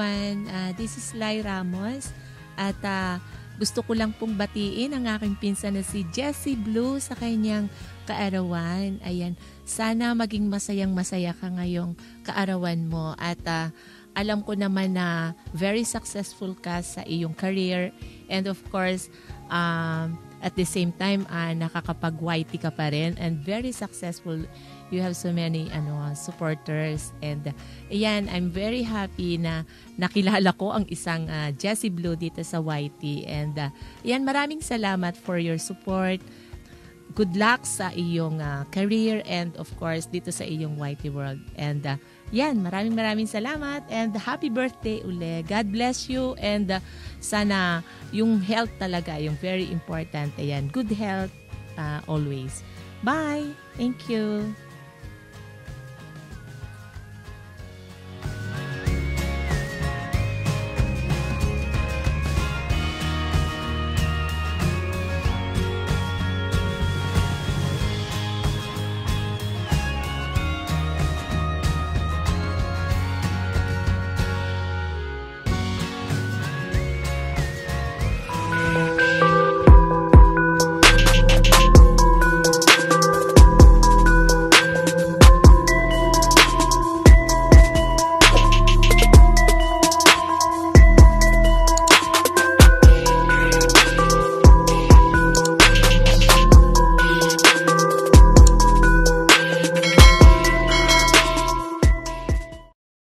everyone. This is Lai Ramos at gusto ko lang pong batiin ang aking pinsan na si Jessie Blue sa kanyang kaarawan. Ayan, sana maging masayang-masaya ka ngayong kaarawan mo at alam ko naman na very successful ka sa iyong career and of course, at the same time, nakakapag-YT ka pa rin and very successful. You have so many supporters and ayan, I'm very happy na nakilala ko ang isang Jessie Blue dito sa YT and ayan, maraming salamat for your support. Good luck sa iyong career and of course dito sa iyong YT world. And yan, maraming salamat and happy birthday uli. God bless you and sana yung health talaga, yung very important. Ayan, good health always. Bye! Thank you!